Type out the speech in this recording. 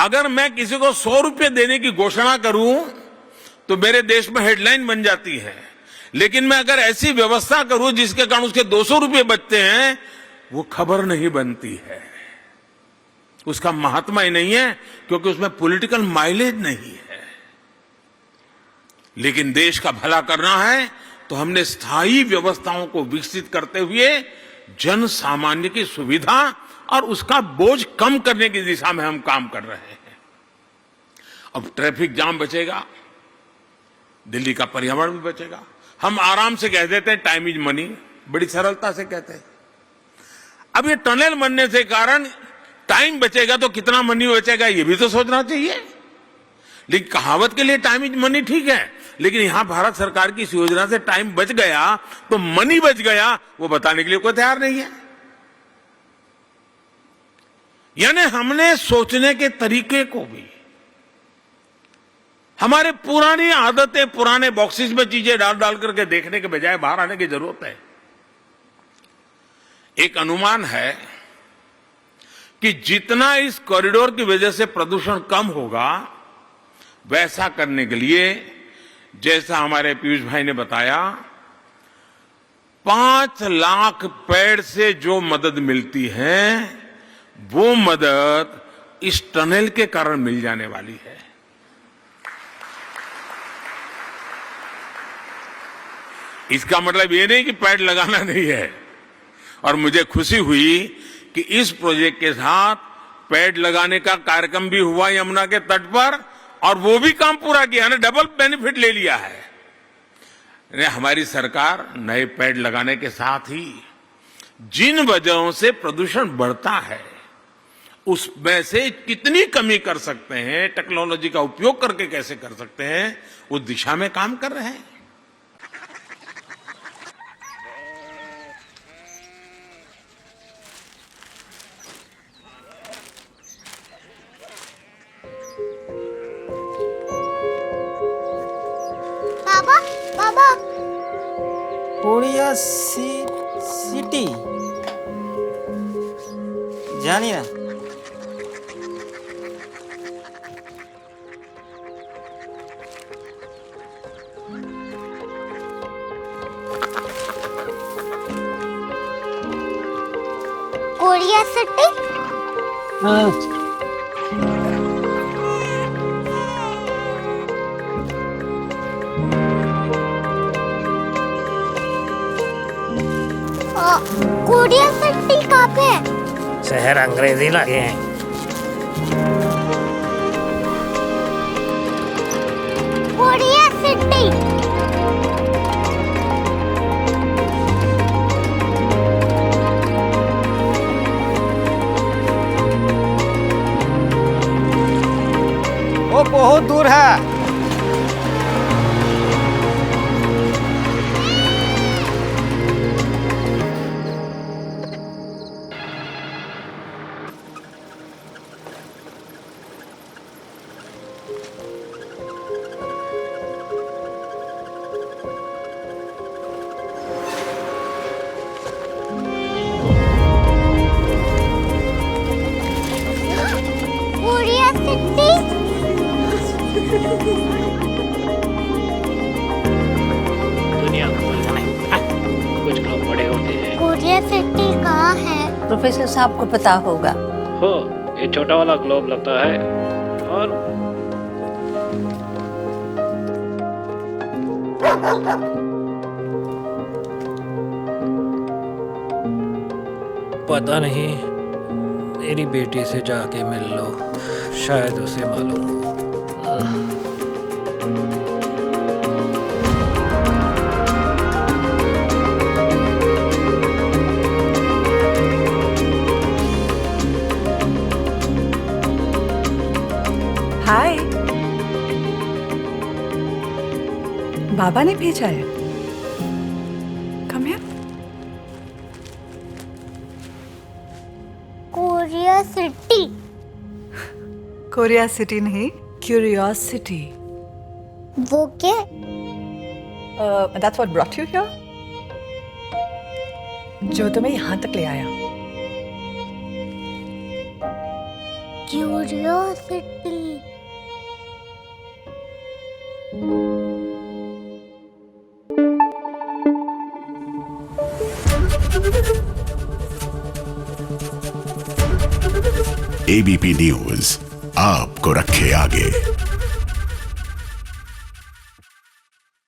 अगर मैं किसी को 100 रुपये देने की घोषणा करूं तो मेरे देश में हेडलाइन बन जाती है, लेकिन मैं अगर ऐसी व्यवस्था करूं जिसके कारण उसके 200 रुपये बचते हैं, वो खबर नहीं बनती है, उसका महात्मा ही नहीं है, क्योंकि उसमें पॉलिटिकल माइलेज नहीं है। लेकिन देश का भला करना है तो हमने स्थायी व्यवस्थाओं को विकसित करते हुए जन सामान्य की सुविधा और उसका बोझ कम करने की दिशा में हम काम कर रहे हैं। अब ट्रैफिक जाम बचेगा, दिल्ली का पर्यावरण भी बचेगा। हम आराम से कह देते हैं टाइम इज मनी, बड़ी सरलता से कहते हैं। अब ये टनल बनने से कारण टाइम बचेगा तो कितना मनी बचेगा ये भी तो सोचना चाहिए। लेकिन कहावत के लिए टाइम इज मनी ठीक है, लेकिन यहां भारत सरकार की इस योजना से टाइम बच गया तो मनी बच गया, वो बताने के लिए कोई तैयार नहीं है। यानी हमने सोचने के तरीके को भी, हमारे पुरानी आदतें, पुराने बॉक्सेस में चीजें डाल डाल करके देखने के बजाय बाहर आने की जरूरत है। एक अनुमान है कि जितना इस कॉरिडोर की वजह से प्रदूषण कम होगा, वैसा करने के लिए, जैसा हमारे पीयूष भाई ने बताया, 5 लाख पेड़ से जो मदद मिलती है वो मदद इस टनल के कारण मिल जाने वाली है। इसका मतलब ये नहीं कि पेड़ लगाना नहीं है। और मुझे खुशी हुई कि इस प्रोजेक्ट के साथ पेड़ लगाने का कार्यक्रम भी हुआ यमुना के तट पर, और वो भी काम पूरा किया ना, डबल बेनिफिट ले लिया है। हमारी सरकार नए पेड़ लगाने के साथ ही जिन वजहों से प्रदूषण बढ़ता है उसमें से कितनी कमी कर सकते हैं, टेक्नोलॉजी का उपयोग करके कैसे कर सकते हैं, उस दिशा में काम कर रहे हैं। कोरिया सिटी जानी ना। Korea city? हाँ। कोरिया सिटी कहाँ पे है? शहर अंग्रेजी लगे हैं। Korea city. वो बहुत दूर है। दुनिया को नहीं, कुछ लोग बड़े होते हैं। कोरिया सिटी कहाँ है? प्रोफेसर साहब को पता होगा। हो, ये छोटा वाला ग्लोब लगता है और पता नहीं, मेरी बेटी से जाके मिल लो, शायद उसे मालूम हो। हाय, बाबा ने भेजा है। Come here. Korea city. Korea city नहीं, क्यूरियोसिटी। वो क्या? That's what brought you here? जो तुम्हें यहाँ तक ले आया। क्यूरियोसिटी। एबीपी न्यूज आपको रखे आगे।